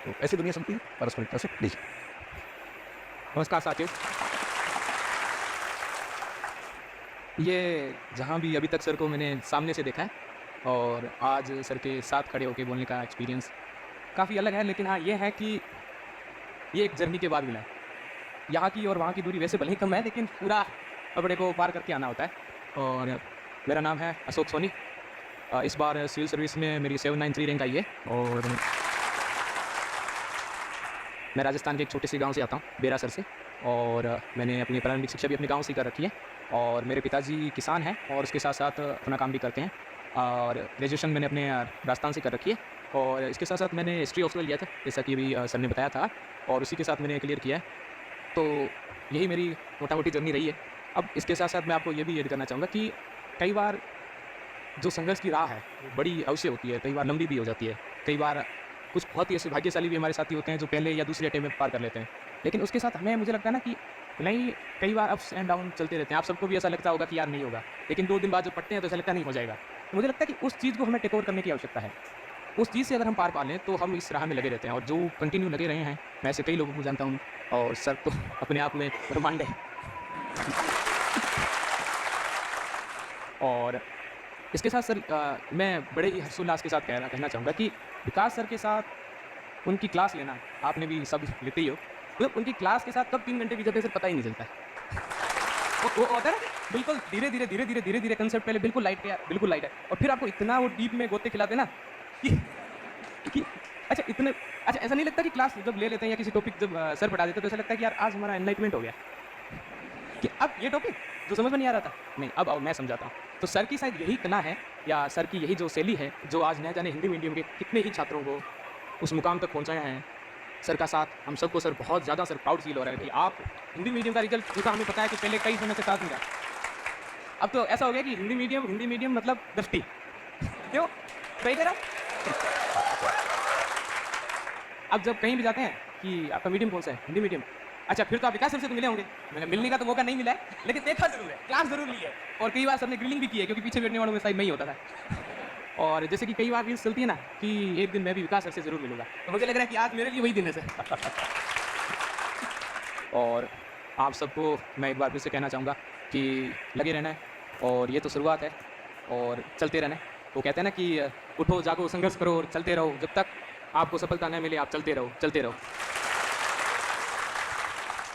तो ऐसी दुनिया चलती है पारस्परिकता से। लीजिए। नमस्कार साथियों। ये जहाँ भी अभी तक सर को मैंने सामने से देखा है और आज सर के साथ खड़े होकर बोलने का एक्सपीरियंस काफ़ी अलग है, लेकिन हाँ, ये है कि ये एक जर्नी के बाद मिला है। यहाँ की और वहाँ की दूरी वैसे भले ही कम है, लेकिन पूरा अपने को पार करके आना होता है। और मेरा नाम है अशोक सोनी। इस बार सिविल सर्विस में मेरी 793 रैंक आई है और मैं राजस्थान के एक छोटे से गांव से आता हूँ, बेरासर से। और मैंने अपनी प्रारंभिक शिक्षा भी अपने गांव से कर रखी है और मेरे पिताजी किसान हैं और उसके साथ साथ अपना काम भी करते हैं। और ग्रेजुएशन मैंने अपने राजस्थान से कर रखी है और इसके साथ साथ मैंने हिस्ट्री ऑप्शनल लिया था, जैसा कि अभी सर ने बताया था, और उसी के साथ मैंने क्लियर किया है। तो यही मेरी मोटा मोटी जर्नी रही है। अब इसके साथ साथ मैं आपको ये भी ऐड करना चाहूँगा कि कई बार जो संघर्ष की राह है वो बड़ी अवश्य होती है, कई बार लंबी भी हो जाती है। कई बार कुछ बहुत ही ऐसे भाग्यशाली भी हमारे साथी होते हैं जो पहले या दूसरे अटेम्प्ट में पार कर लेते हैं, लेकिन उसके साथ हमें मुझे लगता है ना कि नहीं, कई बार अप्स एंड डाउन चलते रहते हैं। आप सबको भी ऐसा लगता होगा कि यार नहीं होगा, लेकिन 2 दिन बाद जब पढ़ते हैं तो ऐसा लगता नहीं हो जाएगा। तो मुझे लगता है कि उस चीज़ को हमें टेक ओवर करने की आवश्यकता है। उस चीज़ से अगर हम पार पा लें तो हम इस राह में लगे रहते हैं, और जो कंटिन्यू लगे रहे हैं, मैं ऐसे कई लोगों को जानता हूँ। और सर तो अपने आप में ब्रह्मांड है। और इसके साथ सर मैं बड़े ही हर्षोल्लास के साथ कहना चाहूँगा कि विकास सर के साथ उनकी क्लास लेना, आपने भी सब लेते ही हो, मतलब उनकी क्लास के साथ कब 3 घंटे बीत जाते हैं सर पता ही नहीं चलता है। वो होता है ना, बिल्कुल धीरे धीरे कंसेप्ट पहले बिल्कुल लाइट है और फिर आपको इतना वो डीप में गोते खिलाते हैं ना कि अच्छा ऐसा नहीं लगता कि क्लास जब ले लेते हैं या किसी टॉपिक जब सर पढ़ा देते हैं तो ऐसा लगता है कि यार आज हमारा एनलाइटमेंट हो गया कि अब ये टॉपिक जो समझ में नहीं आ रहा था, नहीं अब आओ मैं समझाता हूँ। तो सर की शायद यही कला है या सर की यही जो शैली है जो आज न जाने हिंदी मीडियम के कितने ही छात्रों को उस मुकाम तक पहुँचाया है। सर का साथ हम सबको सर बहुत ज़्यादा सर प्राउड फील हो रहा है कि आप हिंदी मीडियम का रिजल्ट, जिसका हमें पता है कि पहले कई समय से साथ मिला, अब तो ऐसा हो गया कि हिंदी मीडियम मतलब दस्ती। क्यों सही कह रहा हूं? अब जब कहीं भी जाते हैं कि आपका मीडियम कौन सा है, हिंदी मीडियम, अच्छा फिर तो आप विकास सर से तो मिले होंगे। मैंने मिलने का तो मौका नहीं मिला है, लेकिन देखा जरूर है, क्लास जरूर ली है, और कई बार सर ने ग्रिलिंग भी की है क्योंकि पीछे बैठने वालों में शायद मैं ही होता था। और जैसे कि कई बार रील्स चलती है ना कि एक दिन मैं भी विकास सर से जरूर मिलूंगा, तो मुझे लग रहा है कि आज मेरे लिए वही दिन है सर। और आप सबको मैं एक बार फिर से कहना चाहूँगा कि लगे रहना है, और ये तो शुरुआत है और चलते रहना है। वो कहते हैं ना कि उठो जागो संघर्ष करो और चलते रहो, जब तक आपको सफलता न मिले आप चलते रहो।